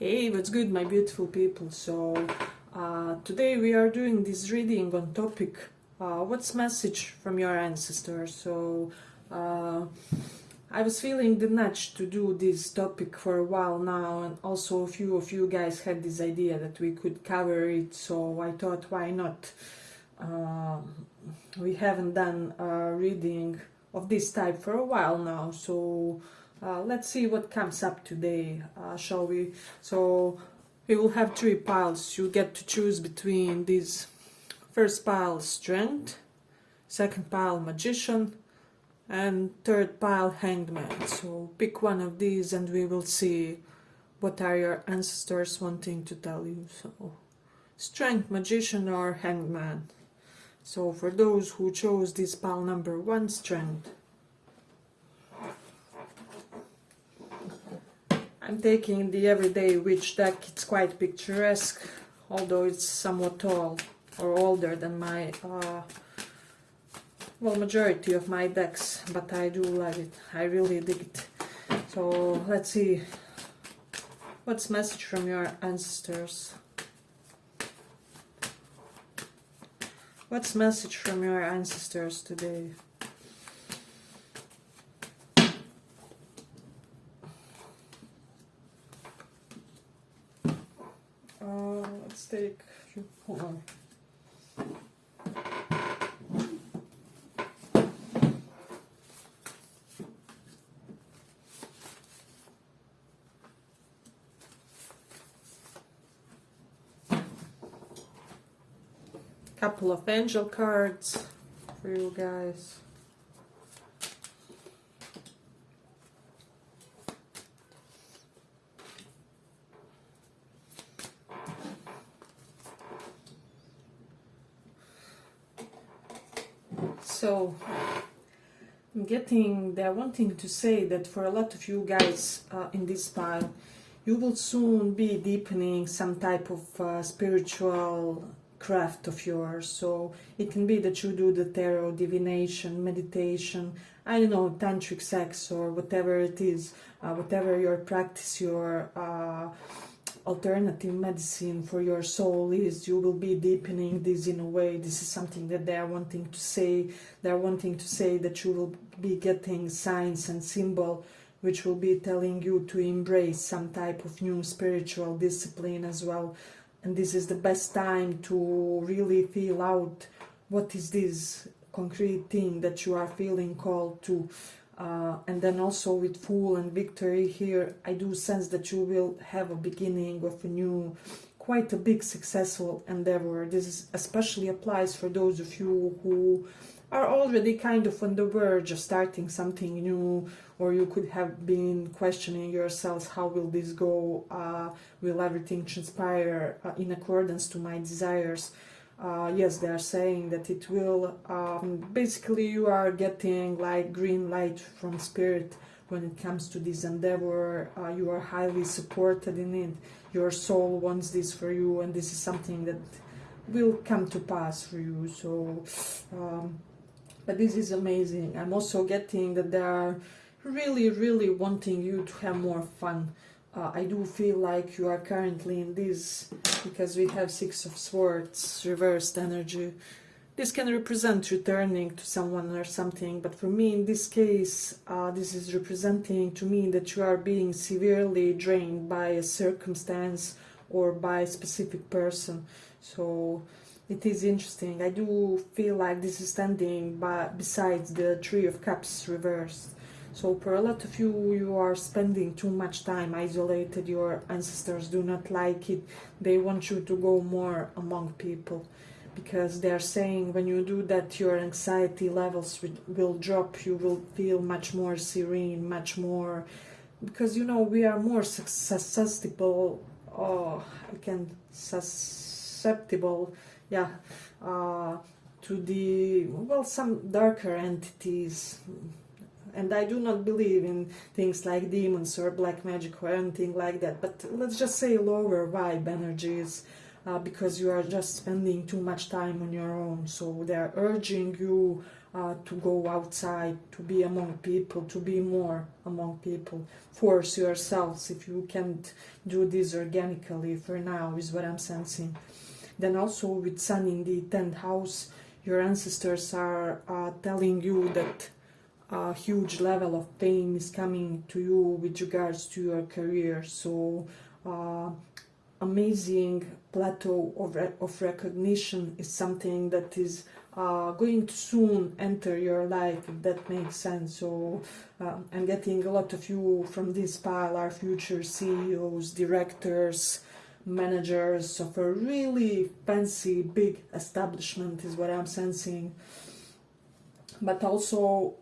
Hey, what's good, my beautiful people? So today we are doing this reading on topic what's message from your ancestors. So I was feeling the nudge to do this topic for a while now, and also a few of you guys had this idea that we could cover it, so I thought, why not? We haven't done a reading of this type for a while now, so let's see what comes up today, shall we? So we will have 3 piles. You get to choose between these. First pile, strength, second pile, magician, and third pile, hangman. So pick one of these and we will see what are your ancestors wanting to tell you. So strength, magician, or hangman. So for those who chose this pile number 1, strength. I'm taking the Everyday Witch deck. It's quite picturesque, although it's somewhat tall or older than my, majority of my decks, but I do love it. I really dig it. So let's see what's message from your ancestors. What's message from your ancestors today? Let's take, hold on. Couple of angel cards for you guys. So I'm getting, they're wanting to say that for a lot of you guys in this pile, you will soon be deepening some type of spiritual craft of yours. So it can be that you do the tarot, divination, meditation, I don't know, tantric sex, or whatever it is, whatever your practice, your alternative medicine for your soul is, you will be deepening this in a way. This is something that they are wanting to say. They're wanting to say that you will be getting signs and symbol which will be telling you to embrace some type of new spiritual discipline as well. And this is the best time to really feel out what is this concrete thing that you are feeling called to. And then also with Fool and Victory here, I do sense that you will have a beginning of a new, quite a big successful endeavor. This especially applies for those of you who are already kind of on the verge of starting something new, or you could have been questioning yourselves, how will this go? Will everything transpire in accordance to my desires? Yes, they are saying that it will. Basically, you are getting like green light from spirit when it comes to this endeavor. You are highly supported in it. Your soul wants this for you, and this is something that will come to pass for you. So, but this is amazing. I'm also getting that they are really wanting you to have more fun. I do feel like you are currently in this, because we have 6 of Swords, reversed energy. This can represent returning to someone or something, but for me in this case, this is representing to me that you are being severely drained by a circumstance or by a specific person. So it is interesting. I do feel like this is standing besides the 3 of Cups reversed. So for a lot of you, you are spending too much time isolated. Your ancestors do not like it. They want you to go more among people, because they are saying when you do that, your anxiety levels will drop. You will feel much more serene, much more, because you know we are more susceptible. Susceptible, yeah, to the some darker entities. And I do not believe in things like demons or black magic or anything like that, but let's just say lower vibe energies, because you are just spending too much time on your own. So they are urging you to go outside, to be among people, to be more among people. Force yourselves if you can't do this organically for now, is what I'm sensing. Then also with Sun in the 10th house, your ancestors are telling you that a huge level of fame is coming to you with regards to your career. So amazing plateau of recognition is something that is going to soon enter your life, if that makes sense. So I'm getting a lot of you from this pile are future CEOs, directors, managers of a really fancy big establishment, is what I'm sensing. But also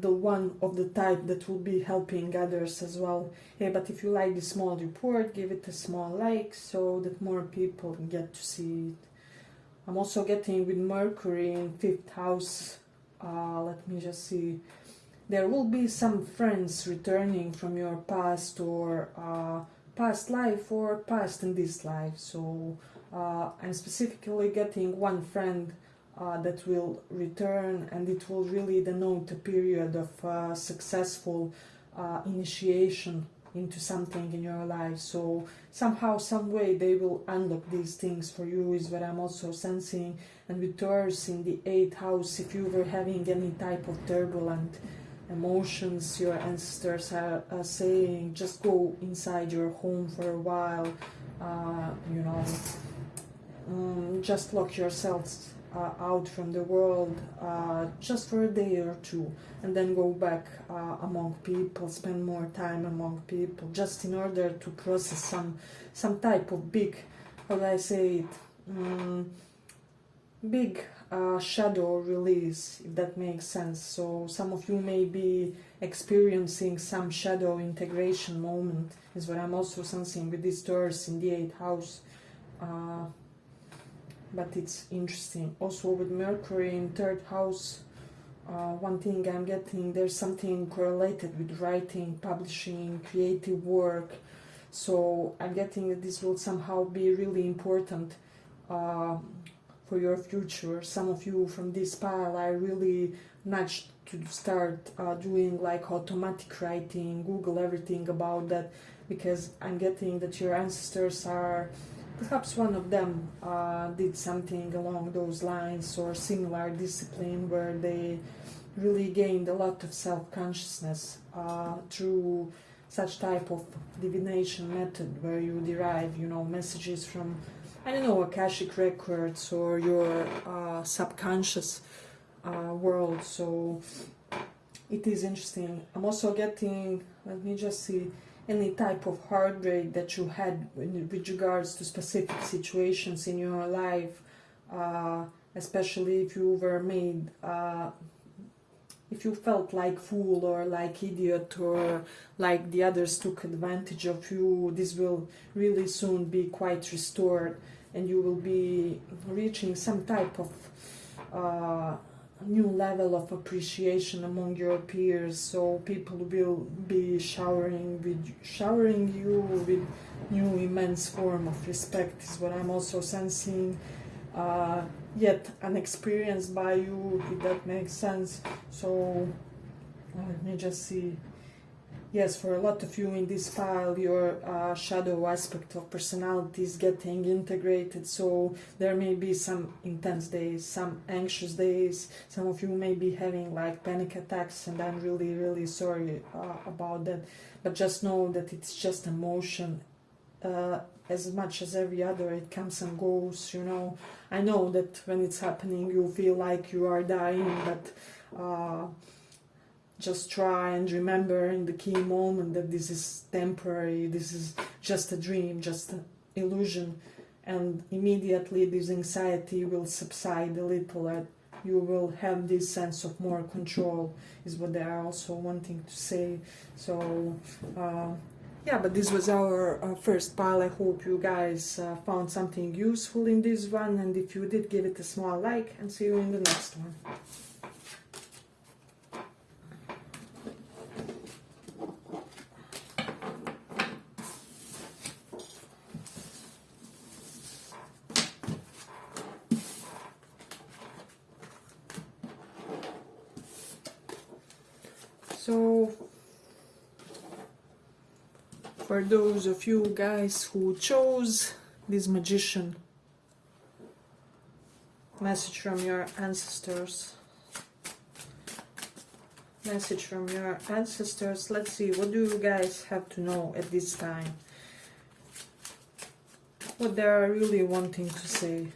the one of the type that will be helping others as well. Hey, but if you like this small report, give it a small like so that more people get to see it. I'm also getting with Mercury in 5th house, let me just see, there will be some friends returning from your past or past life or past in this life. So I'm specifically getting one friend that will return, and it will really denote a period of successful initiation into something in your life. So somehow, some way they will unlock these things for you, is what I'm also sensing. And with Taurus in the 8th house, if you were having any type of turbulent emotions, your ancestors are saying just go inside your home for a while, just lock yourselves out from the world just for a day or two, and then go back among people, spend more time among people, just in order to process some type of big, how do I say it, big shadow release, if that makes sense. So some of you may be experiencing some shadow integration moment, is what I'm also sensing with this Taurus in the 8th house. But it's interesting. Also with Mercury in 3rd house, one thing I'm getting, there's something correlated with writing, publishing, creative work. So I'm getting that this will somehow be really important for your future. Some of you from this pile are really nudged to start doing like automatic writing, Google everything about that, because I'm getting that your ancestors are, perhaps one of them did something along those lines or similar discipline where they really gained a lot of self-consciousness through such type of divination method where you derive, messages from, I don't know, Akashic records or your subconscious world. So it is interesting. I'm also getting, let me just see, any type of heartbreak that you had with regards to specific situations in your life, especially if you were made, if you felt like fool or like idiot or like the others took advantage of you, this will really soon be quite restored, and you will be reaching some type of new level of appreciation among your peers. So people will be showering you with new immense form of respect, is what I'm also sensing, yet unexperienced by you, if that makes sense. So let me just see. Yes, for a lot of you in this pile, your shadow aspect of personality is getting integrated. So there may be some intense days, some anxious days. Some of you may be having like panic attacks, and I'm really, really sorry about that. But just know that it's just emotion. As much as every other, it comes and goes, I know that when it's happening, you feel like you are dying, but just try and remember in the key moment that this is temporary, this is just a dream, just an illusion, and immediately this anxiety will subside a little, and you will have this sense of more control, is what they are also wanting to say. So yeah, but this was our first pile. I hope you guys found something useful in this one, and if you did, give it a small like, and see you in the next one. So for those of you guys who chose this magician, message from your ancestors. Message from your ancestors. Let's see, what do you guys have to know at this time? What they are really wanting to say.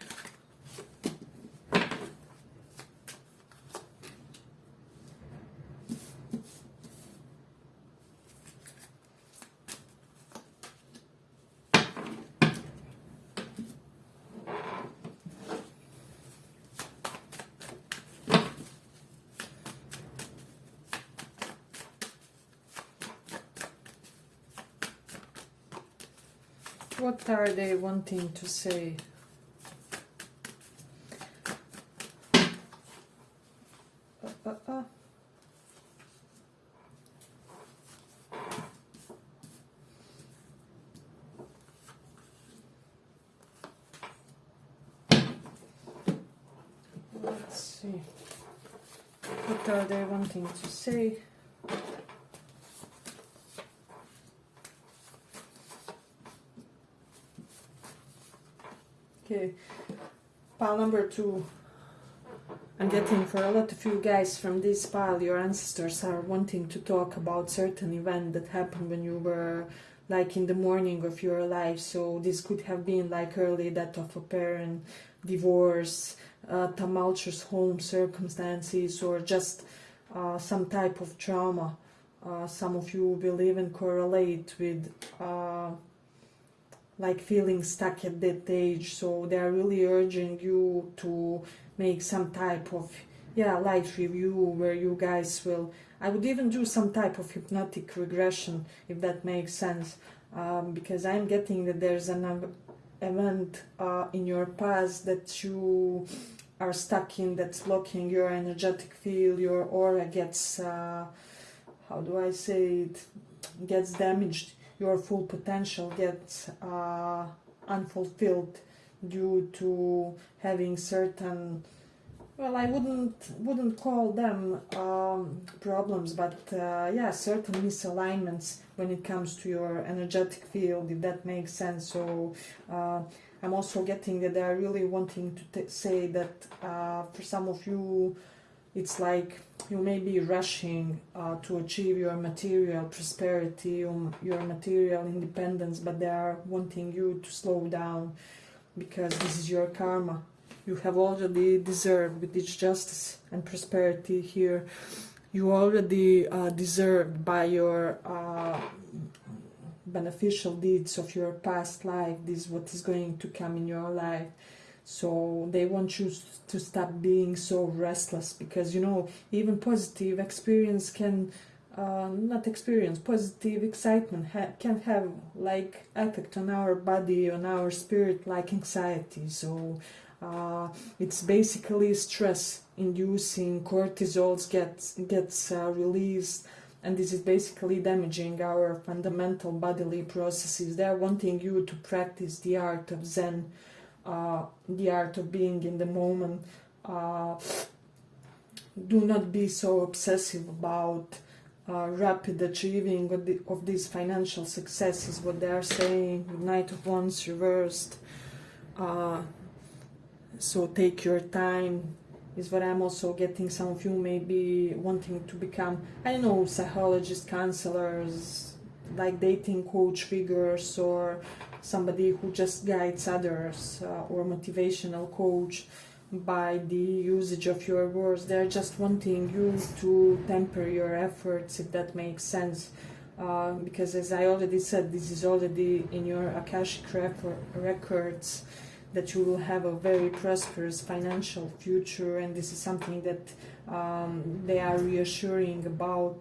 What are they wanting to say? Let's see. What are they wanting to say? Okay, pile number 2. I'm getting for a lot of you guys from this pile, your ancestors are wanting to talk about certain event that happened when you were like in the morning of your life. So this could have been like early death of a parent, divorce, tumultuous home circumstances, or just some type of trauma. Some of you will even correlate with like feeling stuck at that age, so they are really urging you to make some type of life review where you guys will, I would even do some type of hypnotic regression, if that makes sense, because I'm getting that there's an event in your past that you are stuck in, that's blocking your energetic field. Your aura gets how do I say it, gets damaged. Your full potential gets unfulfilled due to having certain, well, I wouldn't call them problems, but certain misalignments when it comes to your energetic field, if that makes sense. So I'm also getting that they are really wanting to say that for some of you, it's like you may be rushing to achieve your material prosperity, your material independence, but they are wanting you to slow down, because this is your karma. You have already deserved, with each justice and prosperity here, you already deserved by your beneficial deeds of your past life. This is what is going to come in your life. So they want you to stop being so restless, because even positive experience can positive excitement can have like effect on our body, on our spirit, like anxiety. So it's basically stress inducing, cortisol gets released, and this is basically damaging our fundamental bodily processes. They are wanting you to practice the art of Zen, the art of being in the moment. Do not be so obsessive about rapid achieving of these financial successes, what they are saying, Knight of Wands reversed. So take your time, is what I'm also getting. Some of you may be wanting to become, I don't know, psychologists, counselors, like dating coach figures, or somebody who just guides others, or motivational coach by the usage of your words. They're just wanting you to temper your efforts, if that makes sense, because as I already said, this is already in your Akashic records, that you will have a very prosperous financial future, and this is something that they are reassuring about,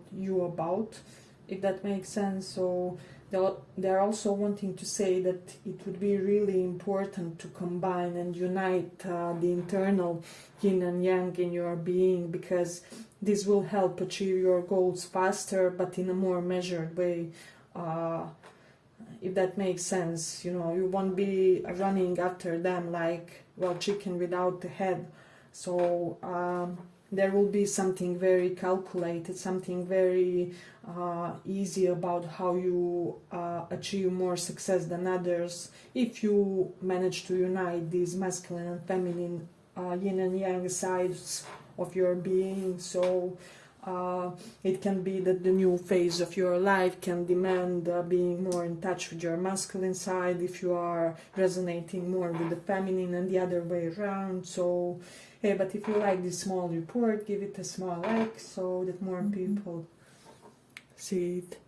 if that makes sense. So they're also wanting to say that it would be really important to combine and unite the internal yin and yang in your being, because this will help achieve your goals faster, but in a more measured way, if that makes sense. You won't be running after them like, well, chicken without the head. So there will be something very calculated, something very easy about how you achieve more success than others if you manage to unite these masculine and feminine yin and yang sides of your being. So it can be that the new phase of your life can demand being more in touch with your masculine side if you are resonating more with the feminine, and the other way around. So hey, but if you like this small report, give it a small like so that more people see it.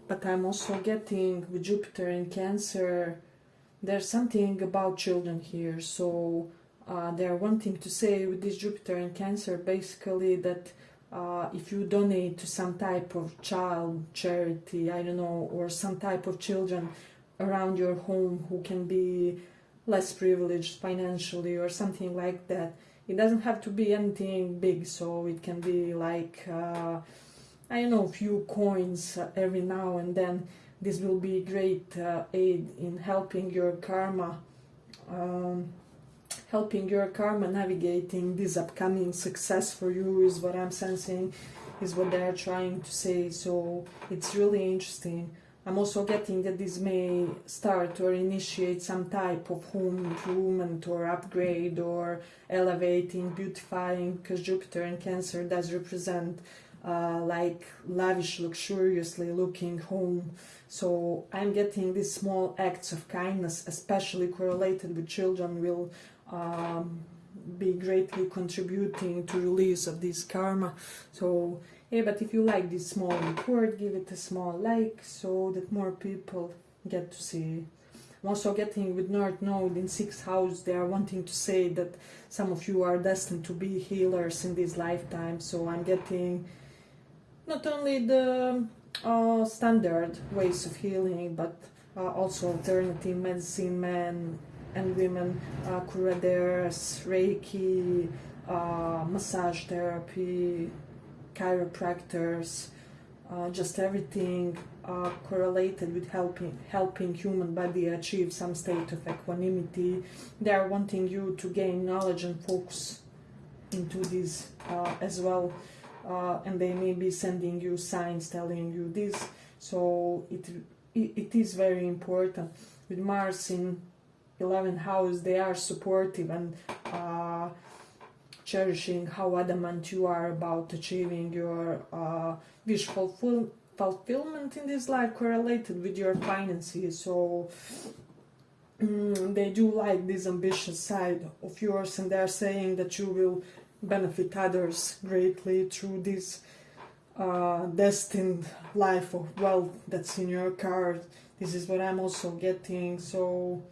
But I'm also getting with Jupiter in Cancer, there's something about children here. So they're wanting to say with this Jupiter in Cancer basically that if you donate to some type of child charity, I don't know, or some type of children around your home who can be less privileged financially or something like that, it doesn't have to be anything big. So it can be like I don't know, a few coins every now and then. This will be great aid in helping your karma navigating this upcoming success for you, is what I'm sensing, is what they're trying to say. So it's really interesting. I'm also getting that this may start or initiate some type of home improvement or upgrade or elevating, beautifying, because Jupiter in Cancer does represent like lavish, luxuriously looking home. So I'm getting these small acts of kindness, especially correlated with children, will be greatly contributing to release of this karma. So yeah, but if you like this small report, give it a small like so that more people get to see. I'm also getting with North Node in 6th house, they are wanting to say that some of you are destined to be healers in this lifetime. So I'm getting not only the standard ways of healing, but also alternative medicine, men and women, curadores, Reiki, massage therapy, chiropractors, just everything correlated with helping human body achieve some state of equanimity. They are wanting you to gain knowledge and focus into this as well. And they may be sending you signs telling you this. So it is very important. With Mars in 11th house, they are supportive and cherishing how adamant you are about achieving your wish fulfillment in this life, correlated with your finances. So they do like this ambitious side of yours, and they're saying that you will benefit others greatly through this destined life of wealth that's in your card. This is what I'm also getting. So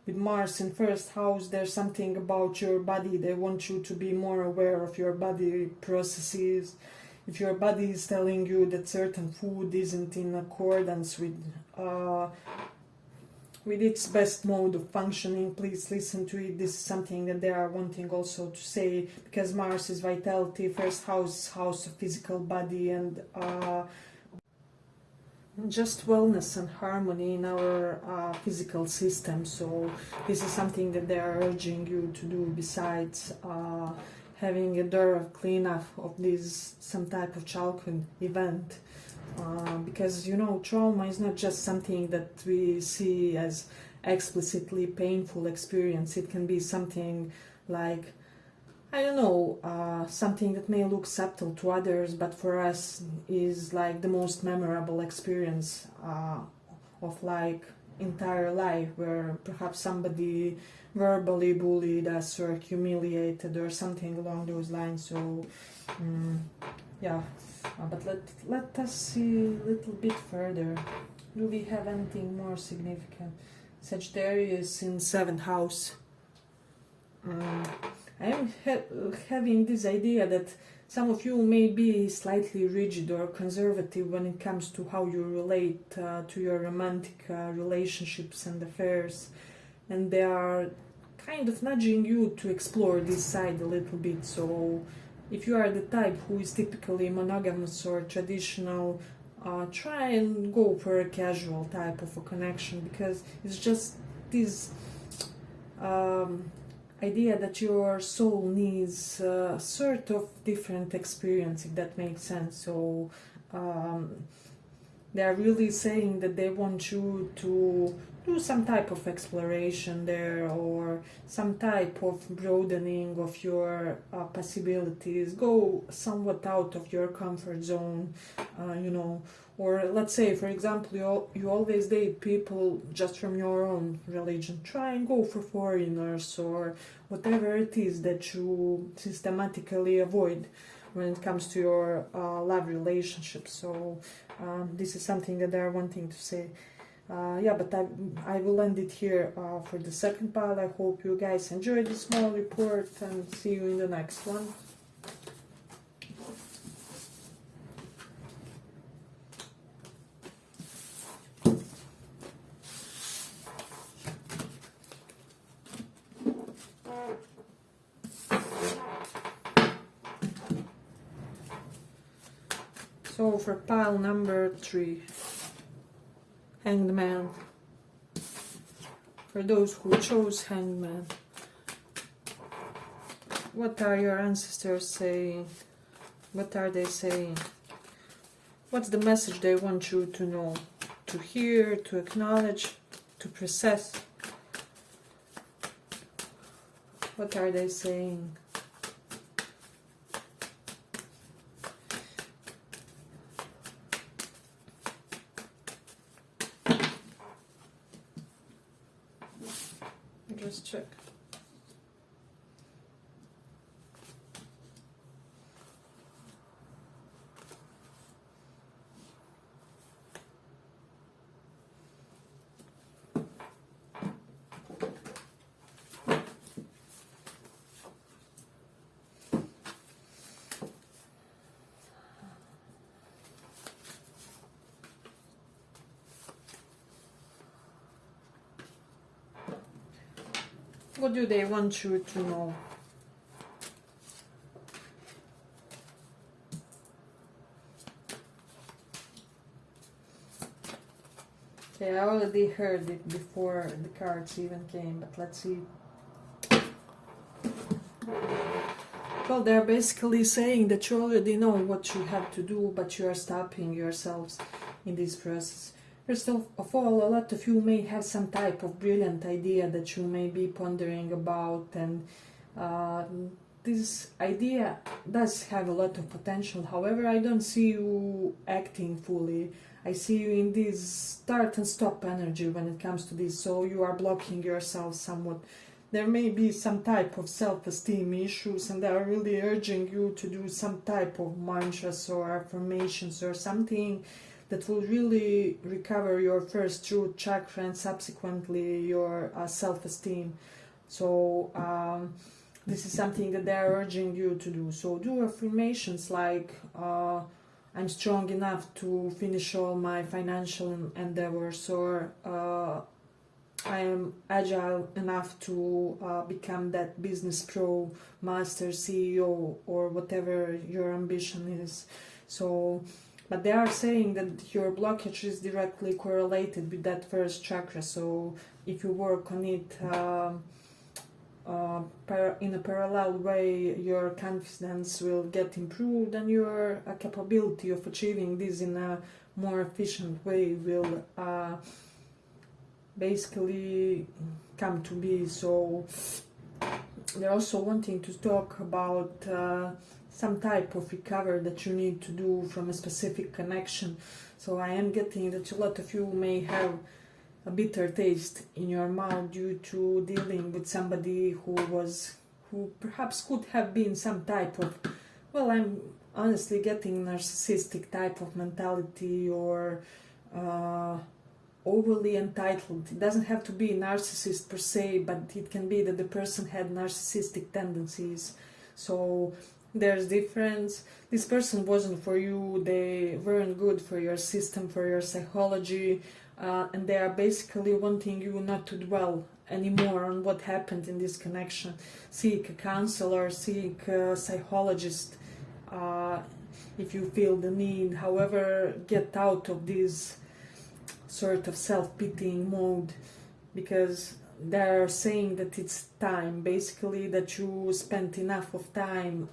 with Mars in 1st house, there's something about your body. They want you to be more aware of your body processes. If your body is telling you that certain food isn't in accordance with its best mode of functioning, please listen to it. This is something that they are wanting also to say, because Mars is vitality, 1st house, house of physical body, and just wellness and harmony in our physical system. So this is something that they are urging you to do, besides having a thorough cleanup of this, some type of childhood event. Because, you know, trauma is not just something that we see as explicitly painful experience. It can be something like, I don't know, something that may look subtle to others, but for us is like the most memorable experience of like entire life, where perhaps somebody verbally bullied us or humiliated or something along those lines. So yeah, but let us see a little bit further. Do we have anything more significant? Sagittarius in 7th house. I am having this idea that some of you may be slightly rigid or conservative when it comes to how you relate to your romantic relationships and affairs, and they are kind of nudging you to explore this side a little bit. So if you are the type who is typically monogamous or traditional, try and go for a casual type of a connection, because it's just this idea that your soul needs sort of different experience, if that makes sense. So they are really saying that they want you to do some type of exploration there, or some type of broadening of your possibilities, go somewhat out of your comfort zone, you know. Or let's say, for example, you always date people just from your own religion. Try and go for foreigners, or whatever it is that you systematically avoid when it comes to your love relationship. So this is something that they're wanting to say. Yeah, but I will end it here for the second part. I hope you guys enjoyed this small report, and see you in the next one. So for pile number 3, Hangman. For those who chose Hangman, what are your ancestors saying? What are they saying? What's the message they want you to know, to hear, to acknowledge, to process? What are they saying? Just check. What do they want you to know? Okay, I already heard it before the cards even came, but let's see. Well, they're basically saying that you already know what you have to do, but you are stopping yourselves in this process. First of all, a lot of you may have some type of brilliant idea that you may be pondering about, and this idea does have a lot of potential. However, I don't see you acting fully. I see you in this start and stop energy when it comes to this, so you are blocking yourself somewhat. There may be some type of self-esteem issues, and they are really urging you to do some type of mantras or affirmations or something that will really recover your first root chakra and subsequently your self-esteem. So this is something that they are urging you to do. So do affirmations like I'm strong enough to finish all my financial endeavors, or I am agile enough to become that business pro, master, CEO, or whatever your ambition is. So, but they are saying that your blockage is directly correlated with that first chakra. So if you work on it in a parallel way, your confidence will get improved, and your capability of achieving this in a more efficient way will basically come to be. So they're also wanting to talk about some type of recovery that you need to do from a specific connection. So I am getting that a lot of you may have a bitter taste in your mouth due to dealing with somebody who perhaps could have been some type of, well, I'm honestly getting narcissistic type of mentality, or overly entitled. It doesn't have to be narcissist per se, but it can be that the person had narcissistic tendencies. So there's difference. This person wasn't for you, they weren't good for your system, for your psychology, and they are basically wanting you not to dwell anymore on what happened in this connection. Seek a counselor, seek a psychologist if you feel the need. However, get out of this sort of self-pitying mode, because they're saying that it's time, basically, that you spent enough of time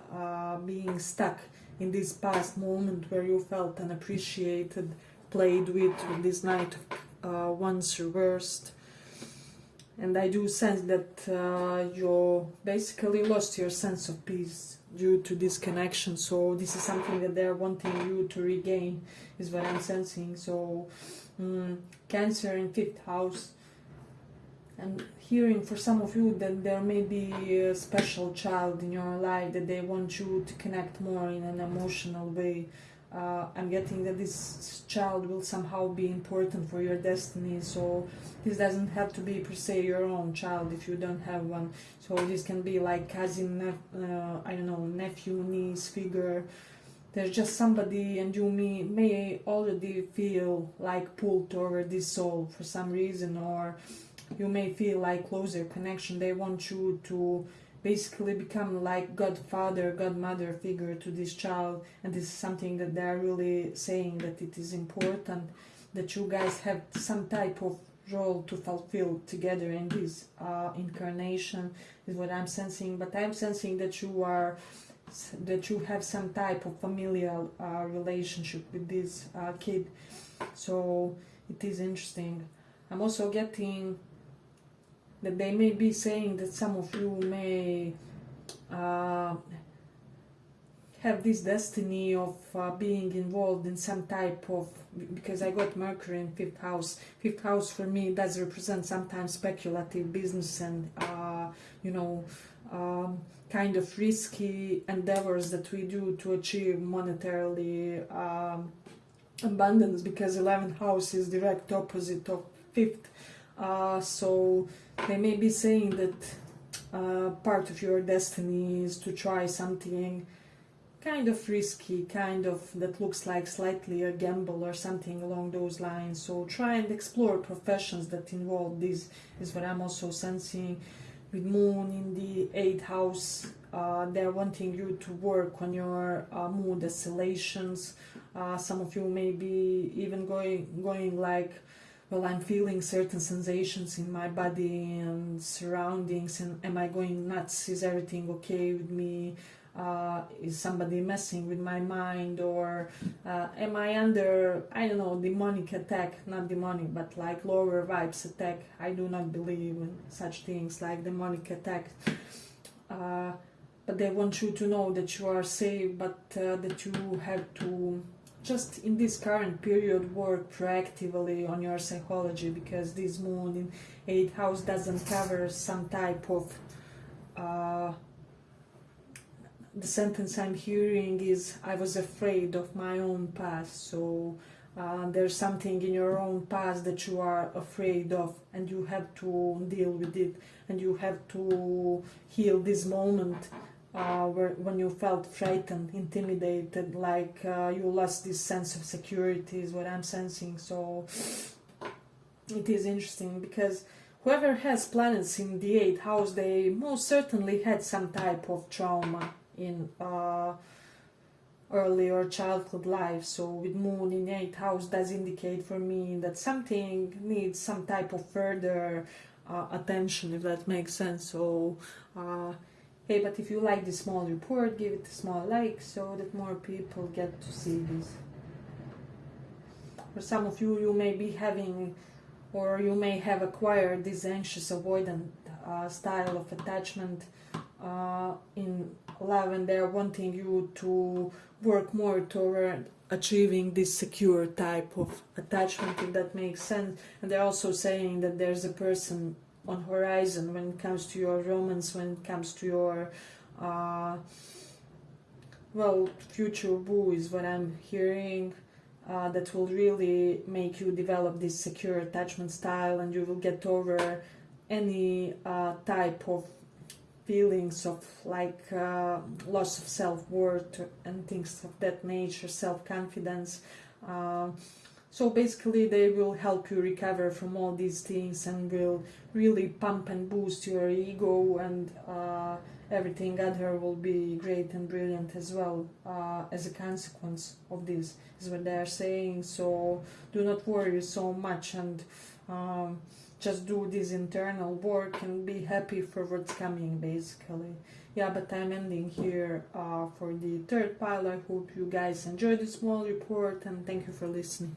being stuck in this past moment where you felt unappreciated, played with this Knight of Wands reversed. And I do sense that you basically lost your sense of peace due to this connection. So this is something that they're wanting you to regain, is what I'm sensing. So Cancer in 5th house. And hearing for some of you that there may be a special child in your life that they want you to connect more in an emotional way. I'm getting that this child will somehow be important for your destiny. So this doesn't have to be per se your own child if you don't have one. So this can be like cousin, I don't know, nephew, niece figure. There's just somebody, and you may already feel like pulled toward this soul for some reason, or you may feel like closer connection. They want you to basically become like godfather, godmother figure to this child, and this is something that they're really saying that it is important that you guys have some type of role to fulfill together in this incarnation, is what I'm sensing. But I'm sensing that you have some type of familial relationship with this kid. So it is interesting. I'm also getting that they may be saying that some of you may have this destiny of being involved in some type of, because I got Mercury in 5th house. 5th house for me does represent sometimes speculative business and kind of risky endeavors that we do to achieve monetarily abundance, because 11th house is direct opposite of 5th. So they may be saying that part of your destiny is to try something kind of risky, kind of that looks like slightly a gamble or something along those lines. So try and explore professions that involve this, is what I'm also sensing. With Moon in the 8th house, they're wanting you to work on your mood oscillations. Some of you may be even going like, well, I'm feeling certain sensations in my body and surroundings, and am I going nuts? Is everything okay with me? Is somebody messing with my mind? Or am I under, I don't know, demonic attack? Not demonic, but like lower vibes attack. I do not believe in such things like demonic attack. But they want you to know that you are safe, but that you have to just in this current period work proactively on your psychology, because this Moon in 8th house doesn't cover some type of the sentence I'm hearing is, I was afraid of my own past. So there's something in your own past that you are afraid of, and you have to deal with it, and you have to heal this moment when you felt frightened, intimidated, like you lost this sense of security, is what I'm sensing. So it is interesting, because whoever has planets in the 8th house, they most certainly had some type of trauma in early or childhood life. So with Moon in 8th house does indicate for me that something needs some type of further attention, if that makes sense. So hey, but if you like this small report, give it a small like so that more people get to see this. For some of you, you may be having, or you may have acquired this anxious avoidant style of attachment in love, and they're wanting you to work more toward achieving this secure type of attachment, if that makes sense. And they're also saying that there's a person on horizon when it comes to your romance, when it comes to your future boo, is what I'm hearing, that will really make you develop this secure attachment style, and you will get over any type of feelings of like loss of self-worth and things of that nature, self-confidence. So basically they will help you recover from all these things and will really pump and boost your ego, and everything other will be great and brilliant as well, as a consequence of this, is what they are saying. So do not worry so much, and just do this internal work and be happy for what's coming, basically. Yeah, but I'm ending here for the third pile. I hope you guys enjoyed this small report, and thank you for listening.